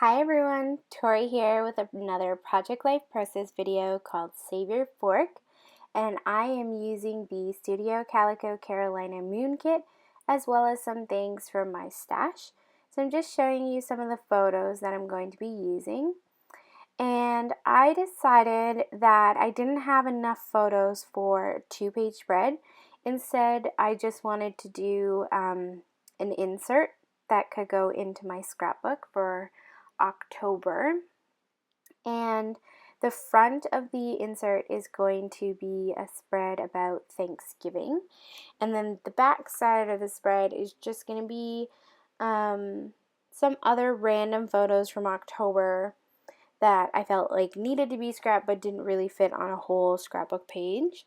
Hi everyone, Tori here with another Project Life Process video called Save Your Fork, and I am using the Studio Calico Carolina Moon Kit as well as some things from my stash. So I'm just showing you some of the photos that I'm going to be using. And I decided that I didn't have enough photos for a 2-page spread. Instead, I just wanted to do an insert that could go into my scrapbook for October. And the front of the insert is going to be a spread about Thanksgiving. And then the back side of the spread is just going to be some other random photos from October that I felt like needed to be scrapped but didn't really fit on a whole scrapbook page.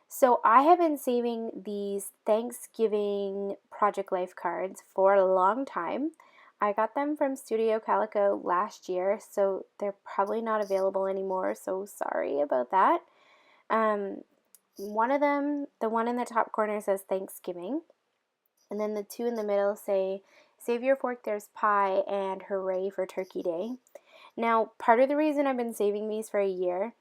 So I have been saving these Thanksgiving Project Life cards for a long time. I got them from Studio Calico last year, so they're probably not available anymore, so sorry about that. One of them, the one in the top corner says Thanksgiving, and then the two in the middle say Save Your Fork, There's Pie, and Hooray for Turkey Day. Now, part of the reason I've been saving these for a year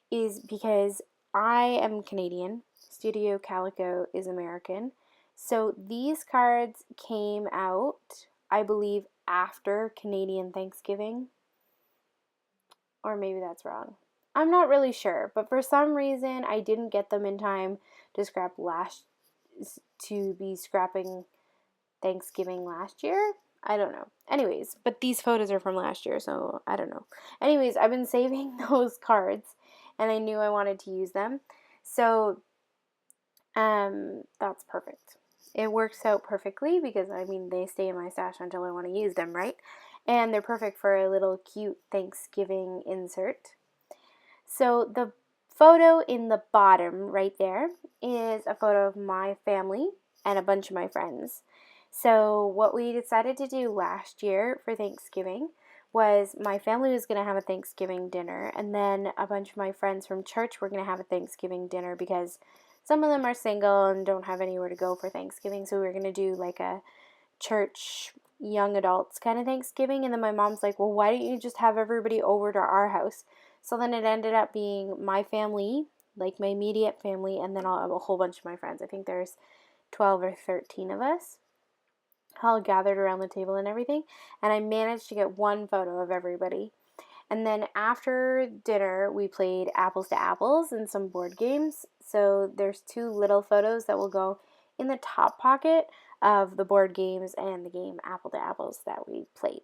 is because I am Canadian, Studio Calico is American, so these cards came out, I believe, after Canadian Thanksgiving, or maybe that's wrong. I'm not really sure, but for some reason I didn't get them in time to be scrapping Thanksgiving last year. I don't know. Anyways, but these photos are from last year, so I don't know. Anyways, I've been saving those cards, and I knew I wanted to use them. So, that's perfect. It works out perfectly because, I mean, they stay in my stash until I want to use them, right? And they're perfect for a little cute Thanksgiving insert. So the photo in the bottom right there is a photo of my family and a bunch of my friends. So what we decided to do last year for Thanksgiving was my family was going to have a Thanksgiving dinner, and then a bunch of my friends from church were going to have a Thanksgiving dinner because some of them are single and don't have anywhere to go for Thanksgiving, so we were going to do like a church young adults kind of Thanksgiving. And then my mom's like, well, why don't you just have everybody over to our house? So then it ended up being my family, like my immediate family, and then a whole bunch of my friends. I think there's 12 or 13 of us all gathered around the table and everything, and I managed to get one photo of everybody. And then after dinner, we played apples to apples and some board games. So there's two little photos that will go in the top pocket of the board games and the game Apple to Apples that we played.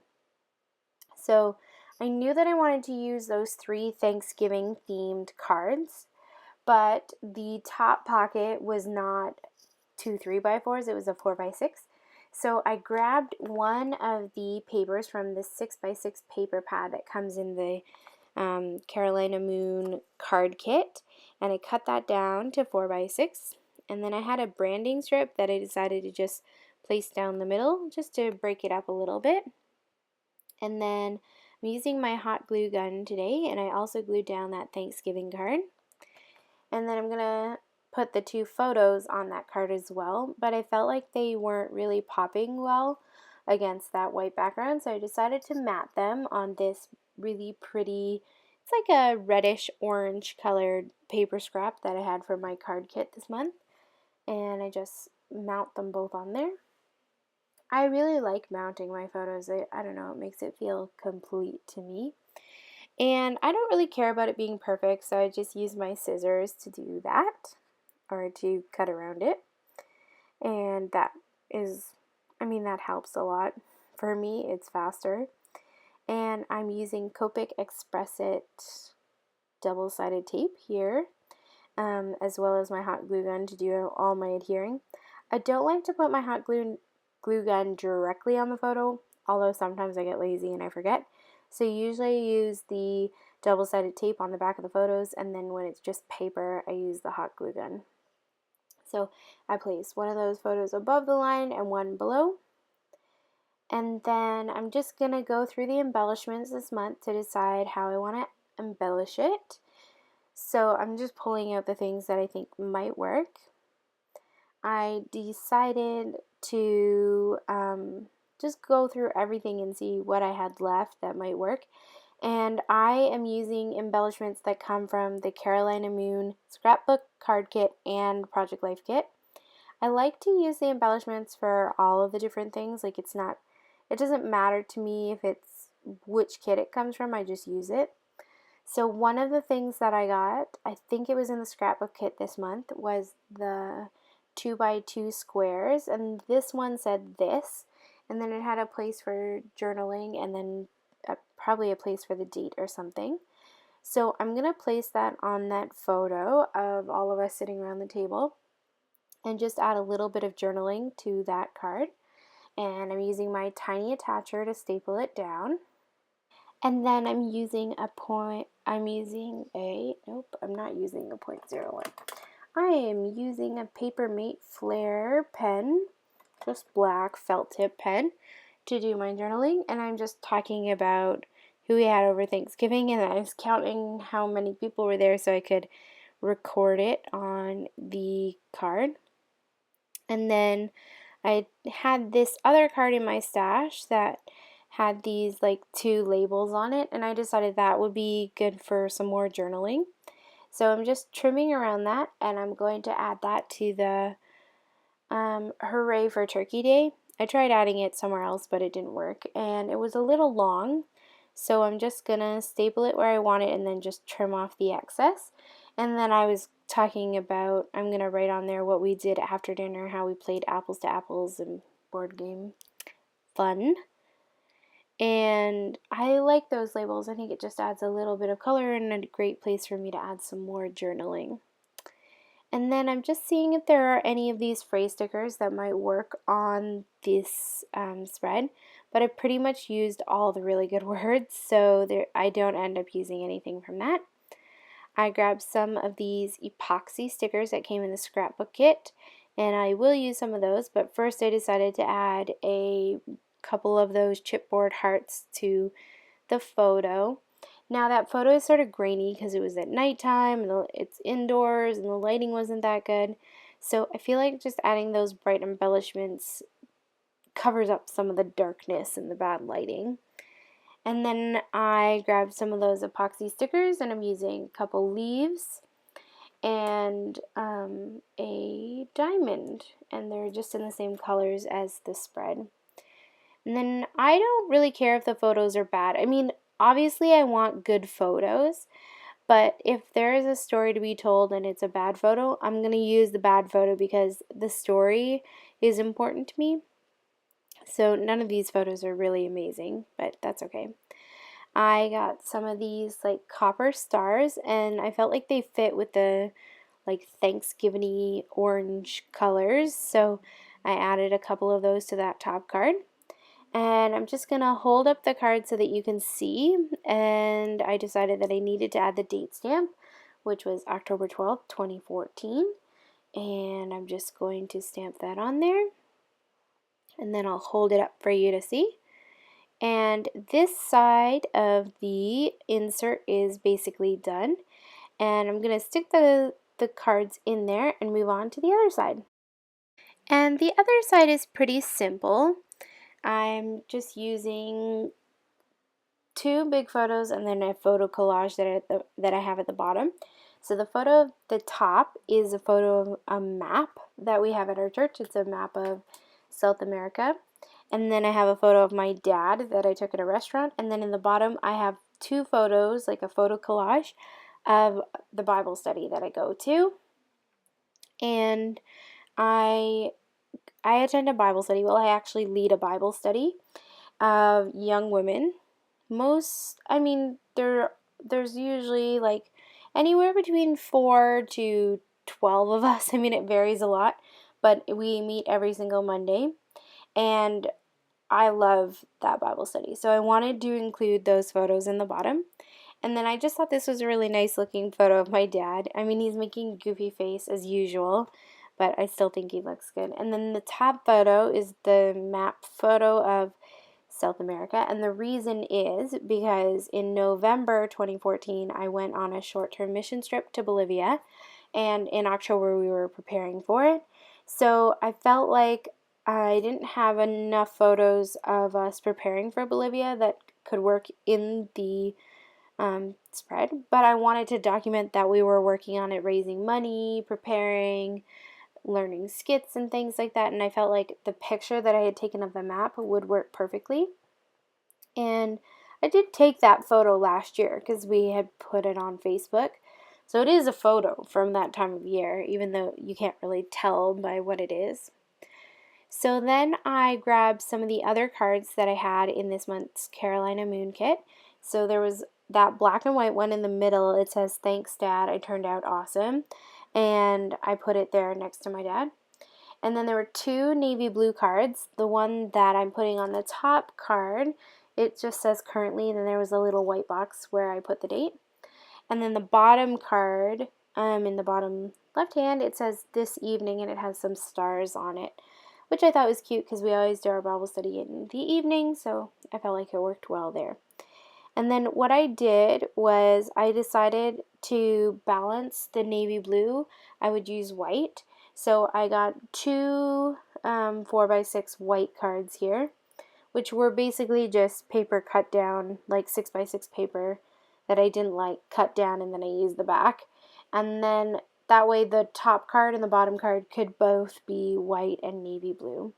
So I knew that I wanted to use those 3 Thanksgiving themed cards, but the top pocket was not 2 3x4s, it was a 4x6. So I grabbed one of the papers from the 6x6 paper pad that comes in the Carolina Moon card kit, and I cut that down to 4x6. And then I had a branding strip that I decided to just place down the middle just to break it up a little bit. And then I'm using my hot glue gun today, and I also glued down that Thanksgiving card. And then I'm going to put the 2 photos on that card as well, but I felt like they weren't really popping well against that white background, so I decided to matte them on this really pretty, it's like a reddish orange colored paper scrap that I had for my card kit this month, and I just mount them both on there. I really like mounting my photos. I don't know, it makes it feel complete to me. And I don't really care about it being perfect, so I just use my scissors to do that, or to cut around it. And that helps a lot. For me, it's faster. And I'm using Copic Express It double-sided tape here, as well as my hot glue gun to do all my adhering. I don't like to put my hot glue gun directly on the photo, although sometimes I get lazy and I forget. So usually I use the double-sided tape on the back of the photos, and then when it's just paper, I use the hot glue gun. So I place one of those photos above the line and one below. And then I'm just going to go through the embellishments this month to decide how I want to embellish it. So I'm just pulling out the things that I think might work. I decided to just go through everything and see what I had left that might work. And I am using embellishments that come from the Carolina Moon Scrapbook Card Kit and Project Life Kit. I like to use the embellishments for all of the different things. Like it doesn't matter to me if it's which kit it comes from, I just use it. So one of the things that I got, I think it was in the scrapbook kit this month, was the 2x2 squares, and this one said this, and then it had a place for journaling, and then probably a place for the date or something. So I'm going to place that on that photo of all of us sitting around the table and just add a little bit of journaling to that card. And I'm using my tiny attacher to staple it down. And then I'm using a .01. I am using a Papermate Flare pen, just black felt tip pen, to do my journaling. And I'm just talking about who we had over Thanksgiving, and I was counting how many people were there so I could record it on the card. And then I had this other card in my stash that had these like 2 labels on it, and I decided that would be good for some more journaling. So I'm just trimming around that, and I'm going to add that to the Hooray for Turkey Day. I tried adding it somewhere else, but it didn't work, and it was a little long, so I'm just gonna staple it where I want it and then just trim off the excess. And then I was talking about, I'm gonna write on there what we did after dinner, how we played apples to apples and board game fun. And I like those labels. I think it just adds a little bit of color and a great place for me to add some more journaling. And then I'm just seeing if there are any of these phrase stickers that might work on this spread, but I pretty much used all the really good words, so I don't end up using anything from that. I grabbed some of these epoxy stickers that came in the scrapbook kit, and I will use some of those, but first I decided to add a couple of those chipboard hearts to the photo. Now that photo is sort of grainy because it was at nighttime and it's indoors and the lighting wasn't that good. So I feel like just adding those bright embellishments covers up some of the darkness and the bad lighting. And then I grabbed some of those epoxy stickers, and I'm using a couple leaves and a diamond, and they're just in the same colors as the spread. And then I don't really care if the photos are bad. I mean, obviously I want good photos, but if there is a story to be told and it's a bad photo, I'm going to use the bad photo because the story is important to me. So none of these photos are really amazing, but that's okay. I got some of these like copper stars, and I felt like they fit with the like Thanksgiving-y orange colors, so I added a couple of those to that top card. And I'm just going to hold up the card so that you can see, and I decided that I needed to add the date stamp, which was October 12th, 2014, and I'm just going to stamp that on there, and then I'll hold it up for you to see. And this side of the insert is basically done, and I'm going to stick the cards in there and move on to the other side. And the other side is pretty simple. I'm just using 2 big photos and then a photo collage that I have at the bottom. So the photo at the top is a photo of a map that we have at our church. It's a map of South America. And then I have a photo of my dad that I took at a restaurant. And then in the bottom I have 2 photos, like a photo collage of the Bible study that I go to. And I attend a Bible study. Well, I actually lead a Bible study of young women. There's usually like anywhere between 4 to 12 of us. I mean, it varies a lot, but we meet every single Monday, and I love that Bible study. So I wanted to include those photos in the bottom. And then I just thought this was a really nice looking photo of my dad. I mean, he's making a goofy face as usual, but I still think he looks good. And then the top photo is the map photo of South America, and the reason is because in November 2014 I went on a short-term mission trip to Bolivia, and in October we were preparing for it. So I felt like I didn't have enough photos of us preparing for Bolivia that could work in the spread, but I wanted to document that we were working on it, raising money, preparing, learning skits and things like that, and I felt like the picture that I had taken of the map would work perfectly. And I did take that photo last year because we had put it on Facebook. So it is a photo from that time of year, even though you can't really tell by what it is. So then I grabbed some of the other cards that I had in this month's Carolina Moon Kit. So there was that black and white one in the middle. It says, "Thanks, Dad. I turned out awesome." And I put it there next to my dad. And then there were two navy blue cards. The one that I'm putting on the top card, it just says currently, and then there was a little white box where I put the date. And then the bottom card, in the bottom left hand, it says this evening, and it has some stars on it, which I thought was cute because we always do our Bible study in the evening, so I felt like it worked well there. And then what I did was I decided to balance the navy blue. I would use white. So I got two 4x6 white cards here, which were basically just paper cut down, like 6x6 paper that I didn't like, cut down, and then I used the back. And then that way the top card and the bottom card could both be white and navy blue.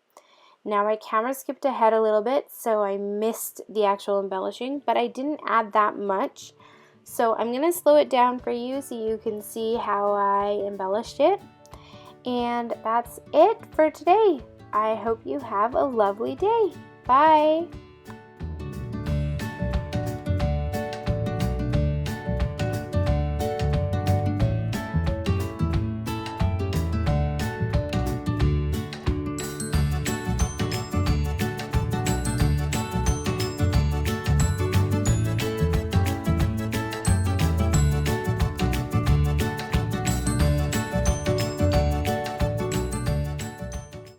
Now my camera skipped ahead a little bit, so I missed the actual embellishing, but I didn't add that much. So I'm going to slow it down for you so you can see how I embellished it. And that's it for today. I hope you have a lovely day. Bye.